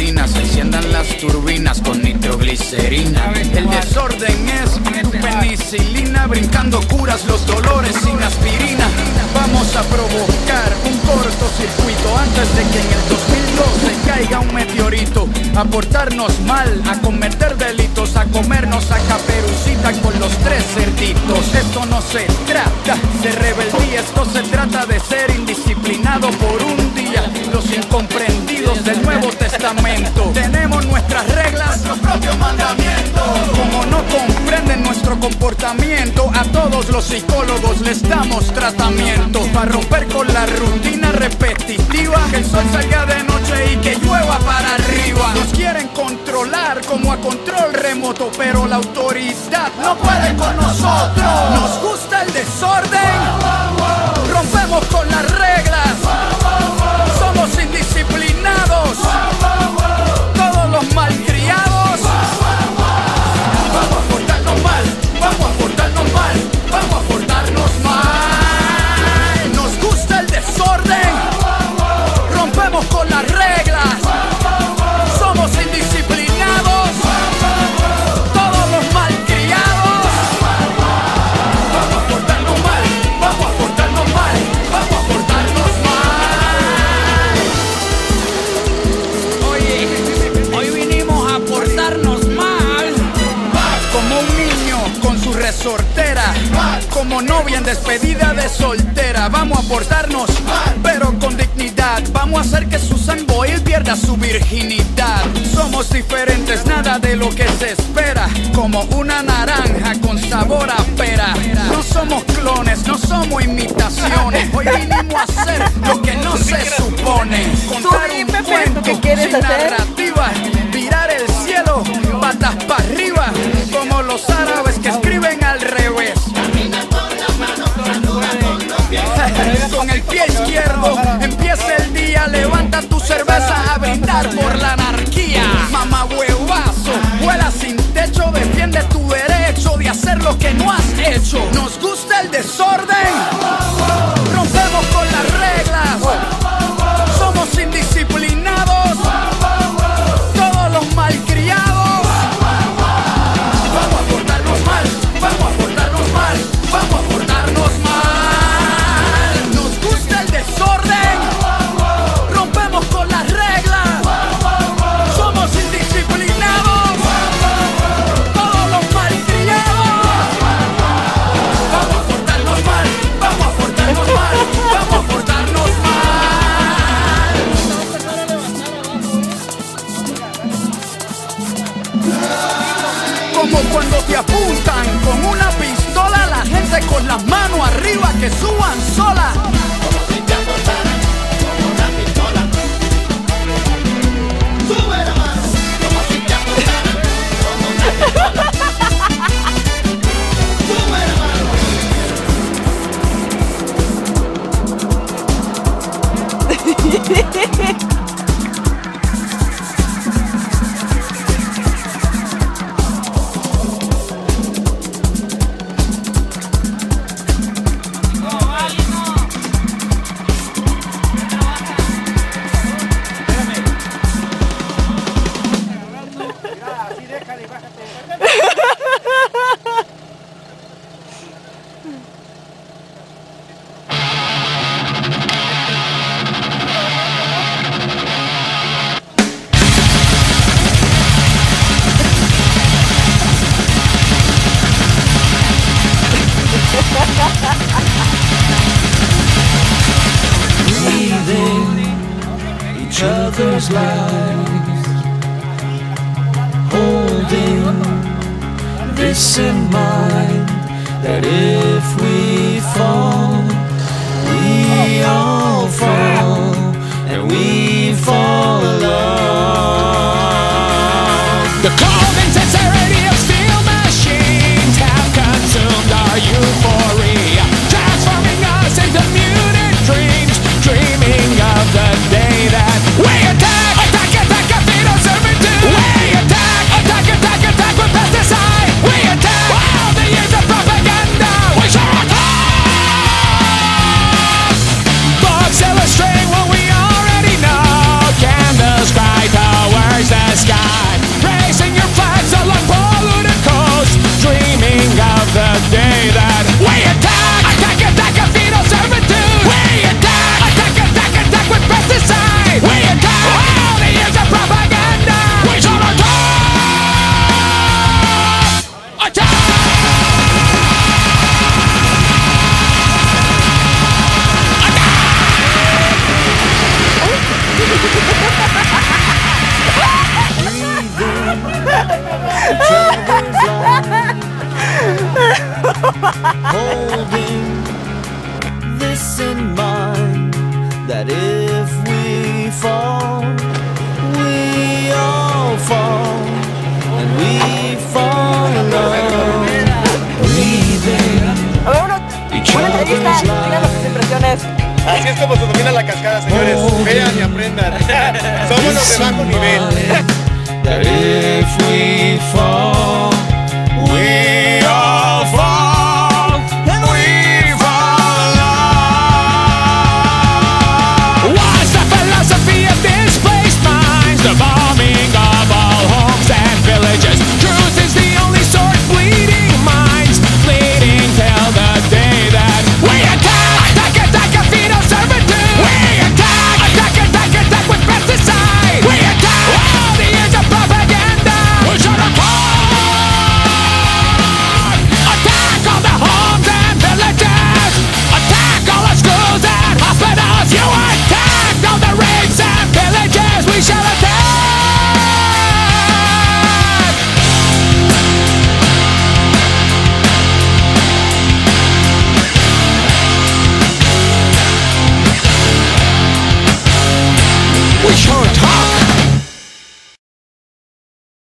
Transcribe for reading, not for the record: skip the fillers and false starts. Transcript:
gasolina, se enciendan las turbinas con nitroglicerina. El desorden es tu penicilina, brincando curas los dolores sin aspirina. Vamos a provocar un cortocircuito antes de que en el 2012 caiga un meteorito. A portarnos mal, a cometer delitos, a comernos a Caperucita con los 3 cerditos. Esto no se trata de rebeldía, esto se trata de ser indisciplinado por un día. Los incomprendidos del Nuevo Testamento tenemos nuestras reglas, nuestros propios mandamientos. Como no comprenden nuestro comportamiento, a todos los psicólogos les damos tratamiento para romper con la rutina repetitiva. Que el sol salga de noche y que llueva para arriba. Nos quieren controlar como a control remoto, pero la autoridad no puede con nosotros. Nos gusta el desorden, rompemos con las reglas, somos indisciplinados, todos los malcriados. Vamos a portarnos mal, vamos a portarnos mal, vamos a portarnos mal. Nos gusta el desorden, rompemos con las reglas, somos indisciplinados, todos los malcriados. Vamos a portarnos mal, vamos a portarnos mal, vamos a portarnos mal. Oye, hoy vinimos a portarnos mal, como un niño con su resortera, como novia en despedida de soltera. Vamos a portarnos pero con dignidad. Vamos a hacer que Susan Boyle pierda su virginidad. Somos diferentes, nada de lo que se espera, como una naranja con sabor a pera. No somos clones, no somos imitaciones. Hoy vinimos a hacer lo que no se supone. Contar un cuento sin narrativa, virar el cielo patas para arriba, como los árabes que escriben al revés. Con el pie izquierdo empieza el día, levanta tu cerveza a brindar por la anarquía. Mamá huevazo, vuela sin techo, defiende tu derecho de hacer lo que no has hecho. Nos gusta el desorden, rompemos con las reglas, somos indisciplinados, todos los malcriados. Vamos a portarnos mal, vamos a portarnos mal, vamos a portarnos mal. Nos gusta el desorden, rompemos con las reglas, somos indisciplinados, todos los malcriados. Vamos a portarnos mal, vamos a portarnos mal, vamos a portarnos mal. Como cuando te apuntan con una pistola, la gente con las manos arriba que suban sola. Como si te apuntaran con una pistola. Sube la mano. Como si te apuntaran con una pistola. Sube la mano. Each other's lives, holding this in mind, that if we fall, we all fall, and we fall alone. The cold insincerity of steel machines have consumed our euphoria, transforming us into mutant dreams, dreaming of the day that we attack, attack, attack, fetal servitude. We attack, attack, attack, attack with pesticide. We attack all the years of propaganda. We shall attack. Books illustrate what we already know. Candle Holding this in mind, that if we fall, we all fall, and we fall alone. Breathing each other's lives. Así es como se domina la cascada, señores. Vean y aprendan. Somos los de bajo nivel. That if we fall, we all fall, and we fall alone. What's the philosophy of displaced minds? The bombing of all homes and villages. Truth is the only sword bleeding minds, bleeding till the day that we attack, attack, fetal servitude. We attack with pesticide. We attack all the years of propaganda. We should attack all the homes and villages. Attack all the schools and hospitals. You attack all the rapes and villages. We shall attack. We shall attack.